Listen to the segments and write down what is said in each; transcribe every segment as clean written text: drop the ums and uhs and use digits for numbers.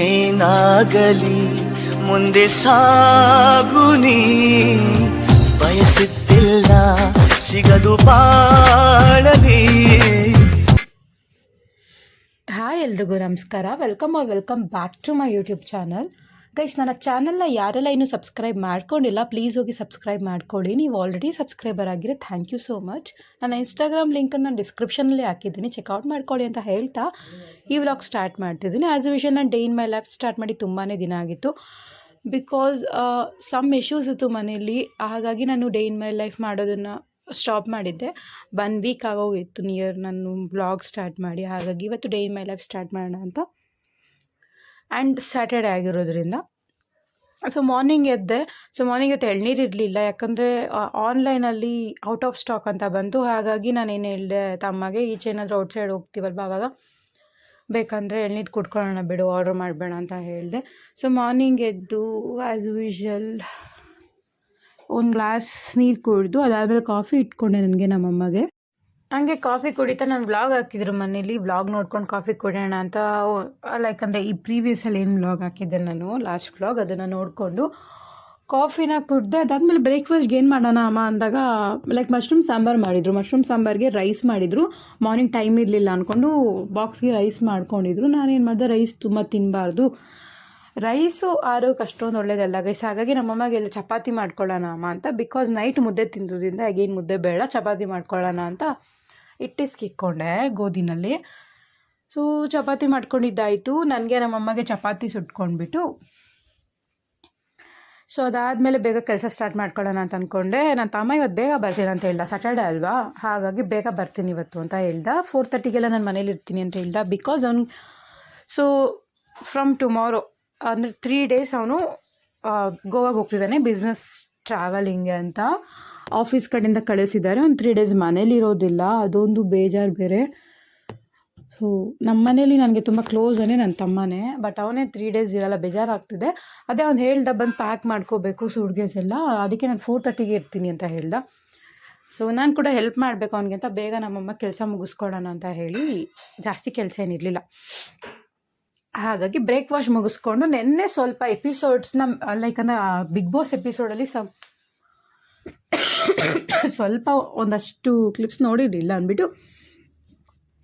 ಏನಾಗಲಿ ಮುಂದೆ ಸಾಗುನಿ, ಬಯಸುತ್ತಿಲ್ಲ ಸಿಗದು ಬಾಳಲಿ. ಹಾಯ್ ಎಲ್ರಿಗೂ ನಮಸ್ಕಾರ. Welcome back to my YouTube channel. Guys, ನನ್ನ ಚಾನಲ್ನ ಯಾರೆಲ್ಲ ಇನ್ನೂ ಸಬ್ಸ್ಕ್ರೈಬ್ ಮಾಡ್ಕೊಂಡಿಲ್ಲ ಪ್ಲೀಸ್ ಹೋಗಿ ಸಬ್ಸ್ಕ್ರೈಬ್ ಮಾಡ್ಕೊಳ್ಳಿ. ನೀವು ಆಲ್ರೆಡಿ ಸಬ್ಸ್ಕ್ರೈಬರ್ ಆಗಿರೋ ಥ್ಯಾಂಕ್ ಯು ಸೋ ಮಚ್. ನನ್ನ ಇನ್ಸ್ಟಾಗ್ರಾಮ್ ಲಿಂಕನ್ನು ನಾನು ಡಿಸ್ಕ್ರಿಪ್ಷನಲ್ಲಿ ಹಾಕಿದ್ದೀನಿ, ಚೆಕ್ಔಟ್ ಮಾಡ್ಕೊಳ್ಳಿ ಅಂತ ಹೇಳ್ತಾ ಈ ವ್ಲಾಗ್ ಸ್ಟಾರ್ಟ್ ಮಾಡ್ತಿದ್ದೀನಿ. ಆ್ಯಸ್ ಯೂಶುವಲ್ ನಾನು day in my life start ಮಾಡಿ ತುಂಬಾ ದಿನ ಆಗಿತ್ತು. ಬಿಕಾಸ್ ಸಮ್ ಇಶ್ಯೂಸ್ ಇತ್ತು ಮನೆಯಲ್ಲಿ, ಹಾಗಾಗಿ ನಾನು ಡೇ ಇನ್ ಮೈ ಲೈಫ್ ಮಾಡೋದನ್ನು ಸ್ಟಾಪ್ ಮಾಡಿದ್ದೆ. 1 ವೀಕ್ ಆಗೋಗಿತ್ತು ನಿಯರ್ ನಾನು ವ್ಲಾಗ್ ಸ್ಟಾರ್ಟ್ ಮಾಡಿ. ಹಾಗಾಗಿ ಇವತ್ತು day in my life start ಮಾಡೋಣ ಅಂತ. ಆ್ಯಂಡ್ ಸ್ಯಾಟರ್ಡೇ ಆಗಿರೋದ್ರಿಂದ ಮಾರ್ನಿಂಗ್ ಎದ್ದೆ. ಮಾರ್ನಿಂಗ್ ಇವತ್ತು ಎಳ್ನೀರು ಇರಲಿಲ್ಲ, ಯಾಕಂದರೆ ಆನ್ಲೈನಲ್ಲಿ ಔಟ್ ಆಫ್ ಸ್ಟಾಕ್ ಅಂತ ಬಂತು. ಹಾಗಾಗಿ ನಾನೇನು ಹೇಳಿದೆ ತಮ್ಮಗೆ, ಈಚೆ ಏನಾದರೂ ಔಟ್ಸೈಡ್ ಹೋಗ್ತೀವಲ್ವ ಆವಾಗ ಬೇಕಂದರೆ ಎಳ್ನೀರು ಕುಡ್ಕೊಳ್ಳೋಣ ಬಿಡು, ಆರ್ಡ್ರ್ ಮಾಡಬೇಡ ಅಂತ ಹೇಳಿದೆ. ಮಾರ್ನಿಂಗ್ ಎದ್ದು ಆ್ಯಸ್ ಯೂಶುವಲ್ ಒಂದು ಗ್ಲಾಸ್ ನೀರು ಕುಡಿದು ಅದಾದಮೇಲೆ ಕಾಫಿ ಇಟ್ಕೊಂಡೆ ನನಗೆ ನಮ್ಮಮ್ಮಗೆ. ಹಂಗೆ ಕಾಫಿ ಕುಡಿತಾ ನಾನು ವ್ಲಾಗ್ ಹಾಕಿದ್ರು ಮನೇಲಿ, ವ್ಲಾಗ್ ನೋಡ್ಕೊಂಡು ಕಾಫಿ ಕುಡಿಯೋಣ ಅಂತ. ಲೈಕ್ ಅಂದರೆ ಈ ಪ್ರೀವಿಯಸಲ್ಲಿ ಏನು ವ್ಲಾಗ್ ಹಾಕಿದ್ದೆ ನಾನು, ಲಾಸ್ಟ್ ವ್ಲಾಗ್, ಅದನ್ನು ನೋಡಿಕೊಂಡು ಕಾಫಿನ ಕುಡಿದೆ. ಅದಾದಮೇಲೆ ಬ್ರೇಕ್ಫಾಸ್ಟ್ಗೆ ಏನು ಮಾಡೋಣ ಅಮ್ಮ ಅಂದಾಗ ಲೈಕ್ ಮಶ್ರೂಮ್ ಸಾಂಬಾರು ಮಾಡಿದರು. ಮಶ್ರೂಮ್ ಸಾಂಬಾರಿಗೆ ರೈಸ್ ಮಾಡಿದರು. ಮಾರ್ನಿಂಗ್ ಟೈಮ್ ಇರಲಿಲ್ಲ ಅಂದ್ಕೊಂಡು ಬಾಕ್ಸ್ಗೆ ರೈಸ್ ಮಾಡ್ಕೊಂಡಿದ್ರು. ನಾನೇನು ಮಾಡಿದೆ, ರೈಸ್ ತುಂಬ ತಿನ್ನಬಾರ್ದು, ರೈಸು ಆರೋಗ್ಯಕ್ಕೆ ಅಷ್ಟೊಂದು ಒಳ್ಳೇದಲ್ಲ ಗೈಸ್. ಹಾಗಾಗಿ ನಮ್ಮಮ್ಮಗೆ ಎಲ್ಲ ಚಪಾತಿ ಮಾಡ್ಕೊಳ್ಳೋಣ ಅಮ್ಮ ಅಂತ. ಬಿಕಾಸ್ ನೈಟ್ ಮುದ್ದೆ ತಿಂದ್ರಿಂದ ಆಗೇನು ಮುದ್ದೆ ಬೇಡ, ಚಪಾತಿ ಮಾಡ್ಕೊಳ್ಳೋಣ ಅಂತ ಇಟ್ಟಿಸ್ಕಿಕ್ಕೊಂಡೆ ಗೋಧಿನಲ್ಲಿ. ಚಪಾತಿ ಮಾಡ್ಕೊಂಡಿದ್ದಾಯಿತು. ನನಗೆ ನಮ್ಮಮ್ಮಗೆ ಚಪಾತಿ ಸುಟ್ಕೊಂಡ್ಬಿಟ್ಟು ಅದಾದಮೇಲೆ ಬೇಗ ಕೆಲಸ ಸ್ಟಾರ್ಟ್ ಮಾಡ್ಕೊಳ್ಳೋಣ ಅಂತ ಅಂದ್ಕೊಂಡೆ. ನನ್ನ ತಮ್ಮ ಇವತ್ತು ಬೇಗ ಬರ್ತೀನಿ ಅಂತ ಹೇಳ್ದ, ಸ್ಯಾಟರ್ಡೆ ಅಲ್ವಾ, ಹಾಗಾಗಿ ಬೇಗ ಬರ್ತೀನಿ ಇವತ್ತು ಅಂತ ಹೇಳ್ದ. 4:30ಗೆಲ್ಲ ನಾನು ಮನೇಲಿ ಇರ್ತೀನಿ ಅಂತ ಹೇಳ್ದ. ಬಿಕಾಸ್ ಅವ್ನು ಫ್ರಮ್ ಟುಮಾರೋ ಅಂದರೆ 3 days ಅವನು ಗೋವಾಗೆ ಹೋಗ್ತಿದ್ದಾನೆ ಬಿಸ್ನೆಸ್ ಟ್ರಾವೆಲಿಂಗ್ಗೆ ಅಂತ. ಆಫೀಸ್ ಕಡೆಯಿಂದ ಕಳಿಸಿದ್ದಾರೆ. ಒಂದು 3 days ಮನೇಲಿರೋದಿಲ್ಲ, ಅದೊಂದು ಬೇಜಾರು ಬೇರೆ. ನಮ್ಮ ಮನೇಲಿ ನನಗೆ ತುಂಬ ಕ್ಲೋಸನೇ ನನ್ನ ತಮ್ಮನೇ, ಬಟ್ ಅವನೇ 3 days ಇರಲ್ಲ, ಬೇಜಾರಾಗ್ತಿದೆ. ಅದೇ ಅವ್ನು ಹೇಳ್ದ ಬಂದು ಪ್ಯಾಕ್ ಮಾಡ್ಕೋಬೇಕು ಸೂಟ್ಕೇಸ್ ಎಲ್ಲ, ಅದಕ್ಕೆ ನಾನು 4:30ಗೆ ಇರ್ತೀನಿ ಅಂತ ಹೇಳ್ದ. ನಾನು ಕೂಡ ಹೆಲ್ಪ್ ಮಾಡಬೇಕು ಅವನಿಗೆ ಅಂತ ಬೇಗ ನಮ್ಮಮ್ಮ ಕೆಲಸ ಮುಗಿಸ್ಕೊಡೋಣ ಅಂತ ಹೇಳಿ, ಜಾಸ್ತಿ ಕೆಲಸ ಏನಿರಲಿಲ್ಲ. ಹಾಗಾಗಿ ಬ್ರೇಕ್ಫಾಸ್ಟ್ ಮುಗಿಸ್ಕೊಂಡು ನೆನ್ನೆ ಸ್ವಲ್ಪ ಎಪಿಸೋಡ್ಸ್ನ ಲೈಕ್ ಅಂದರೆ ಬಿಗ್ ಬಾಸ್ ಎಪಿಸೋಡಲ್ಲಿ ಸ್ವಲ್ಪ ಒಂದಷ್ಟು ಕ್ಲಿಪ್ಸ್ ನೋಡಿರಲಿಲ್ಲ ಅಂದ್ಬಿಟ್ಟು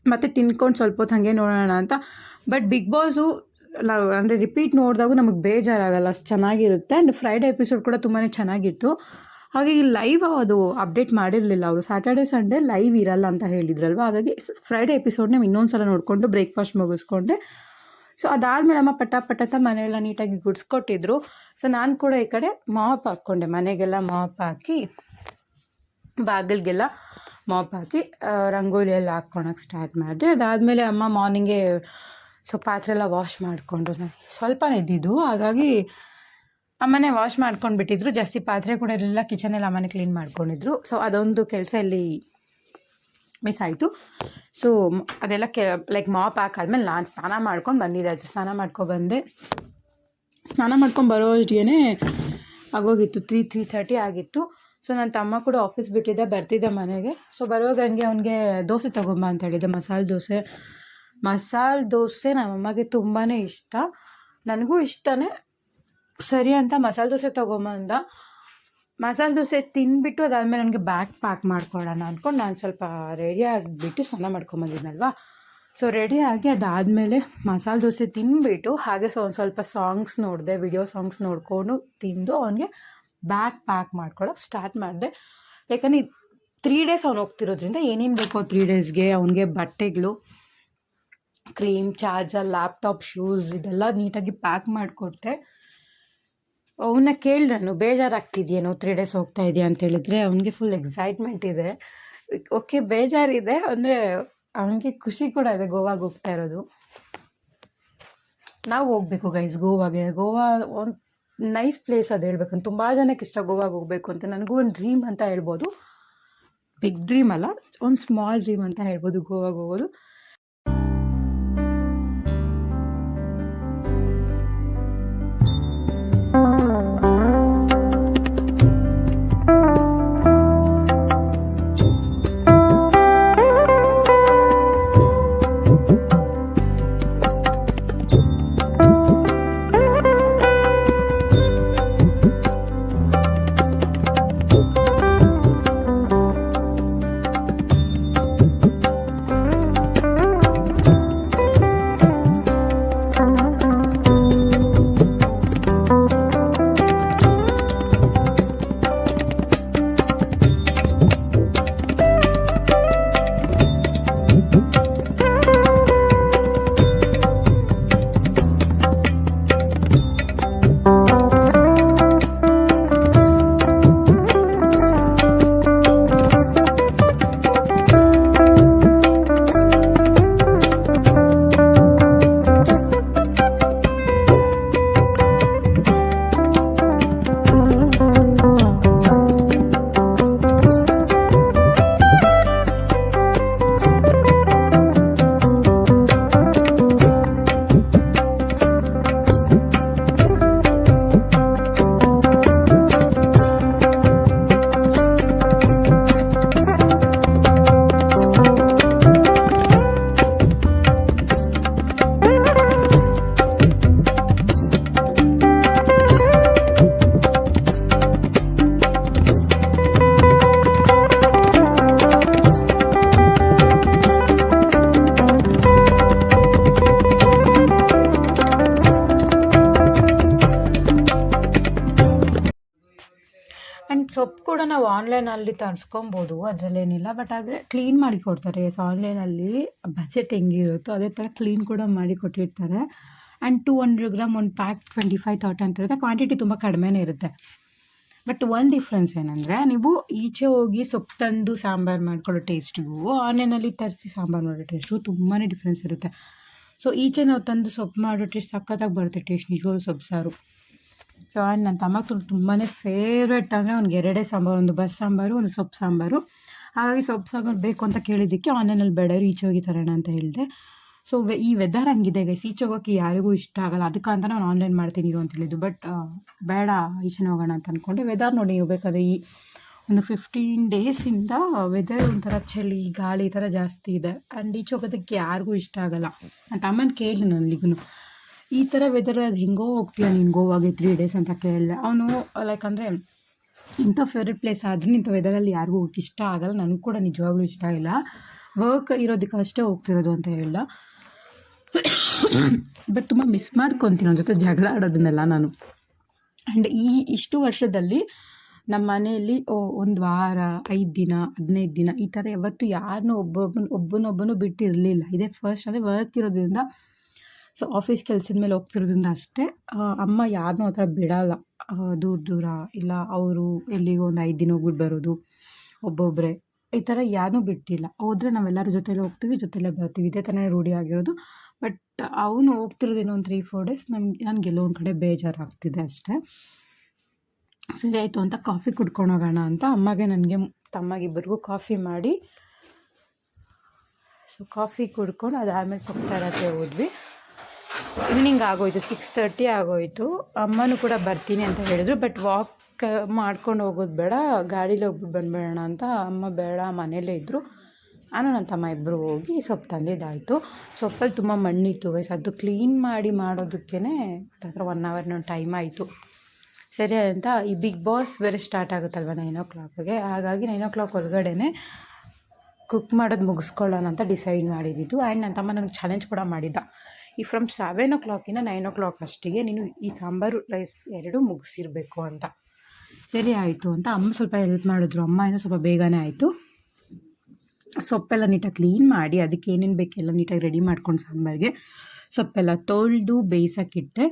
ಮತ್ತೆ ತಿನ್ಕೊಂಡು ಸ್ವಲ್ಪ ಹೊತ್ತು ಹಾಗೆ ನೋಡೋಣ ಅಂತ. ಬಟ್ ಬಿಗ್ ಬಾಸು ನಾವು ಅಂದರೆ ರಿಪೀಟ್ ನೋಡಿದಾಗೂ ನಮಗೆ ಬೇಜಾರಾಗಲ್ಲ, ಅಷ್ಟು ಚೆನ್ನಾಗಿರುತ್ತೆ. ಆ್ಯಂಡ್ ಫ್ರೈಡೇ ಎಪಿಸೋಡ್ ಕೂಡ ತುಂಬಾ ಚೆನ್ನಾಗಿತ್ತು. ಹಾಗಾಗಿ ಲೈವ್ ಅದು ಅಪ್ಡೇಟ್ ಮಾಡಿರಲಿಲ್ಲ ಅವರು, ಸ್ಯಾಟರ್ಡೆ ಸಂಡೇ ಲೈವ್ ಇರಲ್ಲ ಅಂತ ಹೇಳಿದ್ರಲ್ವ. ಹಾಗಾಗಿ ಫ್ರೈಡೇ ಎಪಿಸೋಡ್ನ ಇನ್ನೊಂದು ಸಲ ನೋಡಿಕೊಂಡು ಬ್ರೇಕ್ಫಾಸ್ಟ್ ಮುಗಿಸ್ಕೊಂಡೆ. ಅದಾದಮೇಲೆ ಅಮ್ಮ ಪಟ ಮನೆಯೆಲ್ಲ ನೀಟಾಗಿ ಗುಡಿಸ್ಕೊಟ್ಟಿದ್ರು. ನಾನು ಕೂಡ ಈ ಕಡೆ ಮಾಪ್ ಹಾಕ್ಕೊಂಡೆ, ಮನೆಗೆಲ್ಲ ಮಾಪ್ ಹಾಕಿ ಬಾಗಿಲಿಗೆಲ್ಲ ಮಾಪ್ ಹಾಕಿ ರಂಗೋಲಿ ಎಲ್ಲ ಹಾಕ್ಕೊಳಕ್ಕೆ ಸ್ಟಾರ್ಟ್ ಮಾಡಿದೆ. ಅದಾದಮೇಲೆ ಅಮ್ಮ ಮಾರ್ನಿಂಗೇ ಪಾತ್ರೆ ಎಲ್ಲ ವಾಶ್ ಮಾಡಿಕೊಂಡ್ರು. ನಾನು ಸ್ವಲ್ಪನೇ ಇದ್ದಿದ್ದು, ಹಾಗಾಗಿ ಅಮ್ಮನೇ ವಾಶ್ ಮಾಡ್ಕೊಂಡು ಬಿಟ್ಟಿದ್ರು. ಜಾಸ್ತಿ ಪಾತ್ರೆ ಕೂಡ ಇರಲಿಲ್ಲ, ಕಿಚನೆಲ್ಲ ಅಮ್ಮನೇ ಕ್ಲೀನ್ ಮಾಡ್ಕೊಂಡಿದ್ರು. ಅದೊಂದು ಕೆಲಸ ಇಲ್ಲಿ ಮಿಸ್ ಆಯಿತು. ಅದೆಲ್ಲ ಲೈಕ್ ಮಾಪ್ ಹಾಕಾದ್ಮೇಲೆ ನಾನು ಸ್ನಾನ ಮಾಡ್ಕೊಂಡು ಬಂದಿದ್ದೆ. ಸ್ನಾನ ಮಾಡ್ಕೊಬಂದೆ. ಸ್ನಾನ ಮಾಡ್ಕೊಂಡು ಬರೋ ಅಷ್ಟಿಗೆ ಆಗೋಗಿತ್ತು, 3:30 ಆಗಿತ್ತು. ನನ್ನ ತಮ್ಮ ಕೂಡ ಆಫೀಸ್ ಬಿಟ್ಟಿದ್ದೆ, ಬರ್ತಿದ್ದೆ ಮನೆಗೆ. ಬರುವಾಗ ಹಂಗೆ ಅವನಿಗೆ ದೋಸೆ ತೊಗೊಂಬ ಅಂತ ಹೇಳಿದ್ದೆ, ಮಸಾಲೆ ದೋಸೆ ನಮ್ಮಮ್ಮಗೆ ತುಂಬಾ ಇಷ್ಟ, ನನಗೂ ಇಷ್ಟನೇ. ಸರಿ ಅಂತ ಮಸಾಲೆ ದೋಸೆ ತೊಗೊಂಬಂದ. ಮಸಾಲೆ ದೋಸೆ ತಿಂದುಬಿಟ್ಟು ಅದಾದಮೇಲೆ ನನಗೆ ಬ್ಯಾಗ್ ಪ್ಯಾಕ್ ಮಾಡ್ಕೊಳ್ಳೋಣ ಅಂದ್ಕೊಂಡು ನಾನು ಸ್ವಲ್ಪ ರೆಡಿ ಆಗಿಬಿಟ್ಟು ಸ್ನಾನ ಮಾಡ್ಕೊಂಬಂದಿದ್ನಲ್ವ. ರೆಡಿಯಾಗಿ ಅದಾದಮೇಲೆ ಮಸಾಲೆ ದೋಸೆ ತಿಂದುಬಿಟ್ಟು ಹಾಗೆ ಒಂದು ಸ್ವಲ್ಪ ಸಾಂಗ್ಸ್ ನೋಡಿದೆ, ವಿಡಿಯೋ ಸಾಂಗ್ಸ್ ನೋಡಿಕೊಂಡು ತಿಂದು ಅವನಿಗೆ ಬ್ಯಾಗ್ ಪ್ಯಾಕ್ ಮಾಡ್ಕೊಳ್ಳೋಕೆ ಸ್ಟಾರ್ಟ್ ಮಾಡಿದೆ. ಯಾಕಂದರೆ 3 days ಅವ್ನು ಹೋಗ್ತಿರೋದ್ರಿಂದ ಏನೇನು ಬೇಕೋ 3 daysಗೆ ಅವನಿಗೆ ಬಟ್ಟೆಗಳು, ಕ್ರೀಮ್, ಚಾರ್ಜರ್, ಲ್ಯಾಪ್ಟಾಪ್, ಶೂಸ್ ಇದೆಲ್ಲ ನೀಟಾಗಿ ಪ್ಯಾಕ್ ಮಾಡಿಕೊಟ್ಟೆ. ಅವನ್ನ ಕೇಳಿದೆ ನಾನು, ಬೇಜಾರಾಗ್ತಿದೆಯೇನೋ 3 days ಹೋಗ್ತಾ ಇದೆಯಾ ಅಂತ ಹೇಳಿದ್ರೆ. ಅವನಿಗೆ ಫುಲ್ ಎಕ್ಸೈಟ್ಮೆಂಟ್ ಇದೆ. ಓಕೆ, ಬೇಜಾರಿದೆ ಅಂದರೆ ಅವನಿಗೆ ಖುಷಿ ಕೂಡ ಇದೆ ಗೋವಾಗೆ ಹೋಗ್ತಾ ಇರೋದು. ನಾವು ಹೋಗಬೇಕು ಗೈಸ್ ಗೋವಾಗೆ. ಗೋವಾ ಒಂದು ನೈಸ್ ಪ್ಲೇಸ್, ಅದು ಹೇಳ್ಬೇಕಂತ ತುಂಬ ಜನಕ್ಕೆ ಇಷ್ಟ ಗೋವಾಗೆ ಹೋಗಬೇಕು ಅಂತ. ನನಗೂ ಒಂದು ಡ್ರೀಮ್ ಅಂತ ಹೇಳ್ಬೋದು, ಬಿಗ್ ಡ್ರೀಮ್ ಅಲ್ಲ, ಒಂದು ಸ್ಮಾಲ್ ಡ್ರೀಮ್ ಅಂತ ಹೇಳ್ಬೋದು ಗೋವಾಗೆ ಹೋಗೋದು. ಸೊಪ್ಪು ಕೂಡ ನಾವು ಆನ್ಲೈನಲ್ಲಿ ತರಿಸ್ಕೊಬೋದು, ಅದರಲ್ಲೇನಿಲ್ಲ. ಬಟ್ ಆದರೆ ಕ್ಲೀನ್ ಮಾಡಿ ಕೊಡ್ತಾರೆ. ಸೊ ಆನ್ಲೈನಲ್ಲಿ ಬಜೆಟ್ ಹೆಂಗಿರುತ್ತೋ ಅದೇ ಥರ ಕ್ಲೀನ್ ಕೂಡ ಮಾಡಿ ಕೊಟ್ಟಿರ್ತಾರೆ. ಆ್ಯಂಡ್ 200 ಗ್ರಾಮ್ ಒಂದು ಪ್ಯಾಕ್ 25-30 ಅಂತ ಇರುತ್ತೆ. ಕ್ವಾಂಟಿಟಿ ತುಂಬ ಕಡಿಮೆನೇ ಇರುತ್ತೆ. ಬಟ್ ಒಂದು ಡಿಫ್ರೆನ್ಸ್ ಏನಂದರೆ, ನೀವು ಈಚೆ ಹೋಗಿ ಸೊಪ್ಪು ತಂದು ಸಾಂಬಾರು ಮಾಡ್ಕೊಳ್ಳೋ ಟೇಸ್ಟಿಗೂ ಆನ್ಲೈನಲ್ಲಿ ತರಿಸಿ ಸಾಂಬಾರು ಮಾಡೋ ಟೇಸ್ಟಿಗೂ ತುಂಬಾ ಡಿಫ್ರೆನ್ಸ್ ಇರುತ್ತೆ. ಸೊ ಈಚೆ ನಾವು ತಂದು ಸೊಪ್ಪು ಮಾಡೋ ಟೇಸ್ಟ್ ಸಖತ್ತಾಗಿ ಬರುತ್ತೆ ಟೇಸ್ಟ್, ನಿಜವಾಗ್ಲೂ ಸೊಪ್ಪು ಸಾರು. ಸೊ ಆ್ಯಂಡ್ ನನ್ನ ತಮ್ಮ ತುಂಬಾ ಫೇವ್ರೆಟ್ ಅಂದರೆ ಅವ್ನಿಗೆ 2 ಸಾಂಬಾರು, ಒಂದು ಬಸ್ ಸಾಂಬಾರು, ಒಂದು ಸೊಪ್ಪು ಸಾಂಬಾರು. ಹಾಗಾಗಿ ಸೊಪ್ಪು ಸಾಂಬಾರು ಬೇಕು ಅಂತ ಕೇಳಿದ್ದಕ್ಕೆ ಆನ್ಲೈನಲ್ಲಿ ಬೇಡ ಈಚೆ ಹೋಗಿ ತರೋಣ ಅಂತ ಹೇಳಿದೆ. ಸೊ ಈ ವೆದರ್ ಹಂಗಿದೆ ಗೈಸ್, ಈಚೆ ಹೋಗೋಕ್ಕೆ ಯಾರಿಗೂ ಇಷ್ಟ ಆಗಲ್ಲ. ಅದಕ್ಕಂತ ನಾನು ಆನ್ಲೈನ್ ಮಾಡ್ತೀನಿ ಇರು ಅಂತ ಹೇಳಿದ್ದು. ಬಟ್ ಬೇಡ ಈಚೆನೇ ಹೋಗೋಣ ಅಂತ ಅಂದ್ಕೊಂಡೆ. ವೆದರ್ ನೋಡಿ, ಹೋಗ್ಬೇಕಾದ್ರೆ ಈ ಒಂದು 15 ಡೇಸಿಂದ ವೆದರ್ ಒಂಥರ ಚಳಿ ಗಾಳಿ ಈ ಥರ ಜಾಸ್ತಿ ಇದೆ. ಆ್ಯಂಡ್ ಈಚೆ ಹೋಗೋದಕ್ಕೆ ಯಾರಿಗೂ ಇಷ್ಟ ಆಗಲ್ಲ. ನನ್ನ ತಮ್ಮನ ಕೇಳಿ ನನಗೂ ಈ ಥರ ವೆದರ್ ಅದು ಹೆಂಗೋ ಹೋಗ್ತೀಯ ನೀನು ಗೋವಾಗೆ 3 ಡೇಸ್ ಅಂತ ಕೇಳಿದೆ. ಅವನು ಲೈಕ್ ಅಂದರೆ ಇಂಥ ಫೇವ್ರೆಟ್ ಪ್ಲೇಸ್ ಆದ್ರೂ ಇಂಥ ವೆದರಲ್ಲಿ ಯಾರಿಗೂ ಹೋಗಕ್ಕೆ ಇಷ್ಟ ಆಗಲ್ಲ. ನನಗೂ ಕೂಡ ನಿಜವಾಗ್ಲೂ ಇಷ್ಟ ಇಲ್ಲ. ವರ್ಕ್ ಇರೋದಕ್ಕೆ ಅಷ್ಟೇ ಹೋಗ್ತಿರೋದು ಅಂತ ಹೇಳ್ದ. ಬಟ್ ತುಂಬ ಮಿಸ್ ಮಾಡ್ಕೊತೀನಿ ಅವ್ನ ಜೊತೆ ಜಗಳ ಆಡೋದನ್ನೆಲ್ಲ ನಾನು. ಆ್ಯಂಡ್ ಇಷ್ಟು ವರ್ಷದಲ್ಲಿ ನಮ್ಮ ಮನೆಯಲ್ಲಿ 1 ವಾರ, 5 ದಿನ, 15 ದಿನ ಈ ಥರ ಯಾವತ್ತೂ ಯಾರನ್ನೂ ಒಬ್ಬನೊಬ್ಬನು ಬಿಟ್ಟಿರಲಿಲ್ಲ. ಇದೇ ಫಸ್ಟ್. ಅಂದರೆ ವರ್ಕ್ ಇರೋದ್ರಿಂದ, ಸೊ ಆಫೀಸ್ ಕೆಲಸದ ಮೇಲೆ ಹೋಗ್ತಿರೋದ್ರಿಂದ ಅಷ್ಟೇ. ಅಮ್ಮ ಯಾರನ್ನೂ ಆ ಥರ ಬಿಡೋಲ್ಲ, ದೂರ ಇಲ್ಲ. ಅವರು ಎಲ್ಲಿಗೋ ಒಂದು 5 ದಿನ ಹೋಗ್ಬಿಟ್ಟು ಬರೋದು ಒಬ್ಬೊಬ್ಬರೇ, ಈ ಥರ ಯಾರನ್ನೂ ಬಿಟ್ಟಿಲ್ಲ. ಹೋದರೆ ನಾವೆಲ್ಲರ ಜೊತೆಲೇ ಹೋಗ್ತೀವಿ, ಜೊತೆಲೇ ಬರ್ತೀವಿ, ಇದೇ ಥರನೇ ರೂಢಿ ಆಗಿರೋದು. ಬಟ್ ಅವನು ಹೋಗ್ತಿರೋದೇನೋ ಒಂದು 3-4 ಡೇಸ್ ನನಗೆಲ್ಲೋ ಒಂದು ಕಡೆ ಬೇಜಾರಾಗ್ತಿದೆ ಅಷ್ಟೇ. ಸರಿ ಆಯಿತು ಅಂತ ಕಾಫಿ ಕುಡ್ಕೊಂಡು ಹೋಗೋಣ ಅಂತ ಅಮ್ಮಗೆ ನನಗೆ ತಮ್ಮಗಿಬ್ಬರಿಗೂ ಕಾಫಿ ಮಾಡಿ, ಸೊ ಕಾಫಿ ಕುಡ್ಕೊಂಡು ಅದಾದಮೇಲೆ ಸ್ವಲ್ಪ ತರಕ್ಕೆ ಹೋದ್ವಿ. ಈವ್ನಿಂಗ್ ಆಗೋಯ್ತು, 6:30 ಆಗೋಯಿತು. ಅಮ್ಮನೂ ಕೂಡ ಬರ್ತೀನಿ ಅಂತ ಹೇಳಿದ್ರು. ಬಟ್ ವಾಕ್ ಮಾಡ್ಕೊಂಡು ಹೋಗೋದು ಬೇಡ, ಗಾಡೀಲಿ ಹೋಗ್ಬಿಟ್ಟು ಬಂದ್ಬೇಡ ಅಂತ. ಅಮ್ಮ ಬೇಡ ಮನೇಲೇ ಇದ್ದರು. ನಾನು ನನ್ನ ತಮ್ಮ ಇಬ್ಬರು ಹೋಗಿ ಸೊಪ್ಪು ತಂದಿದ್ದಾಯಿತು. ಸೊಪ್ಪಲ್ಲಿ ತುಂಬ ಮಣ್ಣಿತ್ತು ಗೈಸ್, ಅದು ಕ್ಲೀನ್ ಮಾಡಿ ಮಾಡೋದಕ್ಕೇ ಹತ್ರ 1 ಅವರ್ ಟೈಮ್ ಆಯಿತು. ಸರಿ ಅಂತ ಈ ಬಿಗ್ ಬಾಸ್ ಬೇರೆ ಸ್ಟಾರ್ಟ್ ಆಗುತ್ತಲ್ವ 9 o'clockಗೆ. ಹಾಗಾಗಿ 9 o'clock ಒಳಗಡೆ ಕುಕ್ ಮಾಡೋದು ಮುಗಿಸ್ಕೊಳ್ಳೋಣ ಅಂತ ಡಿಸೈಡ್ ಮಾಡಿದ್ದು. ಆ್ಯಂಡ್ ನನ್ನ ತಮ್ಮ ನನಗೆ ಚಾಲೆಂಜ್ ಕೂಡ ಮಾಡಿದ್ದ, ಈ ಫ್ರಮ್ 7 o'clock-ಇಂದ 9 o'clock ಅಷ್ಟಿಗೆ ನೀನು ಈ ಸಾಂಬಾರು ರೈಸ್ 2 ಮುಗಿಸಿರಬೇಕು ಅಂತ. ಸರಿ ಆಯಿತು ಅಂತ ಅಮ್ಮ ಸ್ವಲ್ಪ ಹೆಲ್ಪ್ ಮಾಡಿದ್ರು. ಅಮ್ಮ ಏನೋ ಸ್ವಲ್ಪ ಬೇಗನೆ ಆಯಿತು. ಸೊಪ್ಪೆಲ್ಲ ನೀಟಾಗಿ ಕ್ಲೀನ್ ಮಾಡಿ ಅದಕ್ಕೆ ಏನೇನು ಬೇಕೆಲ್ಲ ನೀಟಾಗಿ ರೆಡಿ ಮಾಡ್ಕೊಂಡು ಸಾಂಬಾರಿಗೆ ಸೊಪ್ಪೆಲ್ಲ ತೊಳೆದು ಬೇಯಿಸೋಕ್ಕಿಟ್ಟೆ.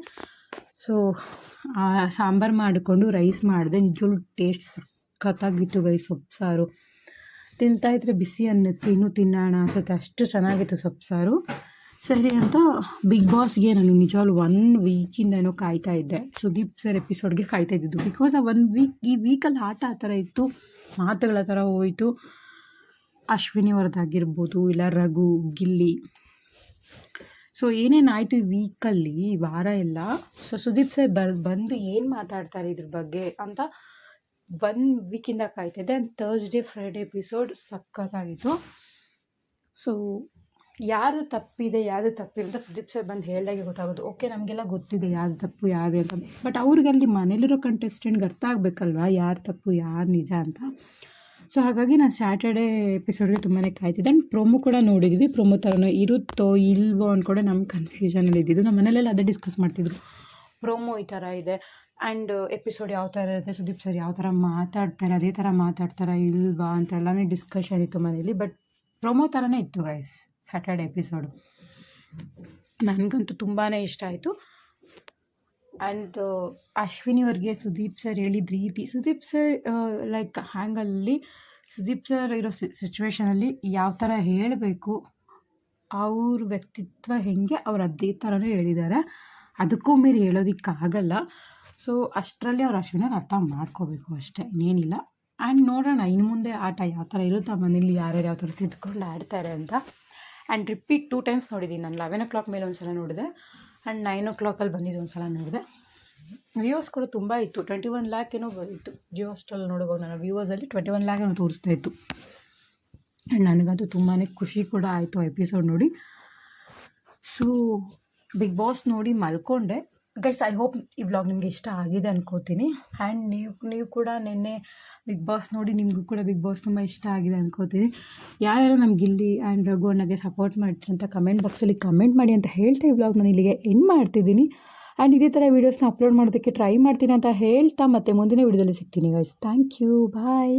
ಸೊ ಸಾಂಬಾರು ಮಾಡಿಕೊಂಡು ರೈಸ್ ಮಾಡಿದೆ. ನಿಜವಾಗ್ಲೂ ಟೇಸ್ಟ್ ಸಖತ್ತಾಗಿತ್ತು ಗೈಸ್. ಸೊಪ್ಪು ಸಾರು ತಿಂತಾಯಿದ್ರೆ ಬಿಸಿ ಅನ್ನಕ್ಕೆ ಇನ್ನೂ ತಿನ್ನೋಣ ಅನ್ಸುತ್ತೆ, ಅಷ್ಟು ಚೆನ್ನಾಗಿತ್ತು ಸೊಪ್ಪು ಸಾರು. ಸರಿ ಅಂತ ಬಿಗ್ ಬಾಸ್ಗೆ ನಾನು ನಿಜವಾಗ್ಲೂ 1 ವೀಕಿಂದ ಏನೋ ಕಾಯ್ತಾ ಇದ್ದೆ. ಸುದೀಪ್ ಸರ್ ಎಪಿಸೋಡ್ಗೆ ಕಾಯ್ತಾ ಇದ್ದಿದ್ದು. ಬಿಕಾಸ್ ಆ 1 ವೀಕ್ ಈ ವೀಕಲ್ಲಿ ಆಟ ಆ ಥರ ಇತ್ತು, ಮಾತುಗಳ ಥರ ಹೋಯಿತು. ಅಶ್ವಿನಿ ಅವ್ರದ್ದಾಗಿರ್ಬೋದು, ಇಲ್ಲ ರಘು, ಗಿಲ್ಲಿ, ಸೊ ಏನೇನಾಯಿತು ಈ ವೀಕಲ್ಲಿ, ಈ ವಾರ ಎಲ್ಲ. ಸೊ ಸುದೀಪ್ ಸರ್ ಬಂದು ಏನು ಮಾತಾಡ್ತಾರೆ ಇದ್ರ ಬಗ್ಗೆ ಅಂತ 1 ವೀಕಿಂದ ಕಾಯ್ತಿದ್ದೆ. ಆ್ಯಂಡ್ ಥರ್ಸ್ಡೇ ಫ್ರೈಡೇ ಎಪಿಸೋಡ್ ಸಖತ್ತಾಗಿತ್ತು. ಸೊ ಯಾರು ತಪ್ಪಿದೆ ಯಾವುದು ತಪ್ಪಿಲ್ಲ ಅಂತ ಸುದೀಪ್ ಸರ್ ಬಂದು ಹೇಳಿದಾಗೆ ಗೊತ್ತಾಗೋದು. ಓಕೆ ನಮಗೆಲ್ಲ ಗೊತ್ತಿದೆ ಯಾರು ತಪ್ಪು ಯಾರು ಅಂತ, ಬಟ್ ಅವ್ರಿಗೆ ಅಲ್ಲಿ ಮನೇಲಿರೋ ಕಂಟೆಸ್ಟೆಂಟ್ಗೆ ಅರ್ಥ ಆಗಬೇಕಲ್ವ ಯಾರು ತಪ್ಪು ಯಾರು ನಿಜ ಅಂತ. ಸೊ ಹಾಗಾಗಿ ನಾನು ಸ್ಯಾಟರ್ಡೇ ಎಪಿಸೋಡ್ಗೆ ತುಂಬಾ ಕಾಯ್ತಿದ್ದೆ. ಆ್ಯಂಡ್ ಪ್ರೊಮೋ ಕೂಡ ನೋಡಿದ್ವಿ. ಪ್ರೊಮೋ ಥರನೋ ಇರುತ್ತೋ ಇಲ್ವೋ ಅಂದ್ಕೊಂಡೆ ನಮ್ಮ ಕನ್ಫ್ಯೂಷನಲ್ಲಿ ಇದ್ದಿದ್ದು. ನಮ್ಮ ಮನೇಲೆಲ್ಲ ಅದೇ ಡಿಸ್ಕಸ್ ಮಾಡ್ತಿದ್ರು, ಪ್ರೊಮೋ ಈ ಥರ ಇದೆ ಆ್ಯಂಡ್ ಎಪಿಸೋಡ್ ಯಾವ ಥರ ಇರುತ್ತೆ, ಸುದೀಪ್ ಸರ್ ಯಾವ ಥರ ಮಾತಾಡ್ತಾರೆ ಅದೇ ಥರ ಮಾತಾಡ್ತಾರಾ ಇಲ್ವಾ ಅಂತೆಲ್ಲನೇ ಡಿಸ್ಕಷನ್ ಇತ್ತು ಮನೇಲಿ. ಬಟ್ ಪ್ರೊಮೋ ಥರನೇ ಇತ್ತು ಗೈಸ್ ಸ್ಯಾಟರ್ಡೆ ಎಪಿಸೋಡು. ನನಗಂತೂ ತುಂಬಾ ಇಷ್ಟ ಆಯಿತು. ಆ್ಯಂಡ್ ಅಶ್ವಿನಿ ಅವ್ರಿಗೆ ಸುದೀಪ್ ಸರ್ ಹೇಳಿದ ರೀತಿ, ಸುದೀಪ್ ಸರ್ ಲೈಕ್ ಹ್ಯಾಂಗಲ್ಲಿ ಸುದೀಪ್ ಸರ್ ಇರೋ ಸಿಚುವೇಷನಲ್ಲಿ ಯಾವ ಥರ ಹೇಳಬೇಕು, ಅವ್ರ ವ್ಯಕ್ತಿತ್ವ ಹೇಗೆ ಅವ್ರು ಅದೇ ಥರನೇ ಹೇಳಿದ್ದಾರೆ. ಅದಕ್ಕೂ ಮೀರಿ ಹೇಳೋದಕ್ಕಾಗಲ್ಲ. ಸೊ ಅಷ್ಟರಲ್ಲಿ ಅವ್ರು ಅಶ್ವಿನಿಯವ್ರು ಅರ್ಥ ಮಾಡ್ಕೋಬೇಕು ಅಷ್ಟೇ, ಇನ್ನೇನಿಲ್ಲ. ಆ್ಯಂಡ್ ನೋಡೋಣ ಇನ್ನು ಮುಂದೆ ಆಟ ಯಾವ ಥರ ಇರುತ್ತೆ, ಮನೇಲಿ ಯಾರ್ಯಾರು ಯಾವ ಥರ ಸಿದ್ಕೊಂಡು ಆಡ್ತಾರೆ ಅಂತ. ಆ್ಯಂಡ್ ರಿಪೀಟ್ 2 times ನೋಡಿದ್ದೀನಿ ನಾನು. 11 o'clock ಮೇಲೆ ಒಂದು ಸಲ ನೋಡಿದೆ ಆ್ಯಂಡ್ 9 o'clock ಬಂದಿದ್ದು ಒಂದು ಸಲ ನೋಡಿದೆ. ವ್ಯೂವರ್ಸ್ ಕೂಡ ತುಂಬ ಇತ್ತು, 21 lakh ಏನೋ ಬಂದಿತ್ತು ಜಿಯೋ ಹಾಟ್‌ಸ್ಟಾರಲ್ಲಿ ನೋಡುವಾಗ. ನಾನು ವ್ಯೂವರ್ಸಲ್ಲಿ 21 lakh ಏನೋ ತೋರಿಸ್ತಾ ಇತ್ತು. ಆ್ಯಂಡ್ ನನಗಂತೂ ತುಂಬಾ ಖುಷಿ ಕೂಡ ಆಯಿತು ಆ ಎಪಿಸೋಡ್ ನೋಡಿ. ಸೊ ಬಿಗ್ ಬಾಸ್ ನೋಡಿ ಮಲ್ಕೊಂಡೆ ಗೈಸ್. ಐ ಹೋಪ್ ಈ ವ್ಲಾಗ್ ನಿಮಗೆ ಇಷ್ಟ ಆಗಿದೆ ಅನ್ಕೋತೀನಿ. ಆ್ಯಂಡ್ ನೀವು ಕೂಡ ನಿನ್ನೆ ಬಿಗ್ ಬಾಸ್ ನೋಡಿ ನಿಮಗೂ ಕೂಡ ಬಿಗ್ ಬಾಸ್ ತುಂಬ ಇಷ್ಟ ಆಗಿದೆ ಅನ್ಕೋತೀನಿ. ಯಾರ್ಯಾರು ನಮ್ಮ ಗಿಲ್ಲಿ ಆ್ಯಂಡ್ ರಘು ಅಣ್ಣಗೆ ಸಪೋರ್ಟ್ ಮಾಡ್ತೀರಿ ಅಂತ ಕಮೆಂಟ್ ಬಾಕ್ಸಲ್ಲಿ ಕಮೆಂಟ್ ಮಾಡಿ ಅಂತ ಹೇಳ್ತಾ ಈ ವ್ಲಾಗ್ ನಾನು ಇಲ್ಲಿಗೆ ಎಂಡ್ ಮಾಡ್ತಿದ್ದೀನಿ. ಆ್ಯಂಡ್ ಇದೇ ಥರ ವೀಡಿಯೋಸ್ನ ಅಪ್ಲೋಡ್ ಮಾಡೋದಕ್ಕೆ ಟ್ರೈ ಮಾಡ್ತೀನಿ ಅಂತ ಹೇಳ್ತಾ ಮತ್ತೆ ಮುಂದಿನ ವೀಡಿಯೋದಲ್ಲಿ ಸಿಗ್ತೀನಿ ಗೈಸ್. Thank you, bye.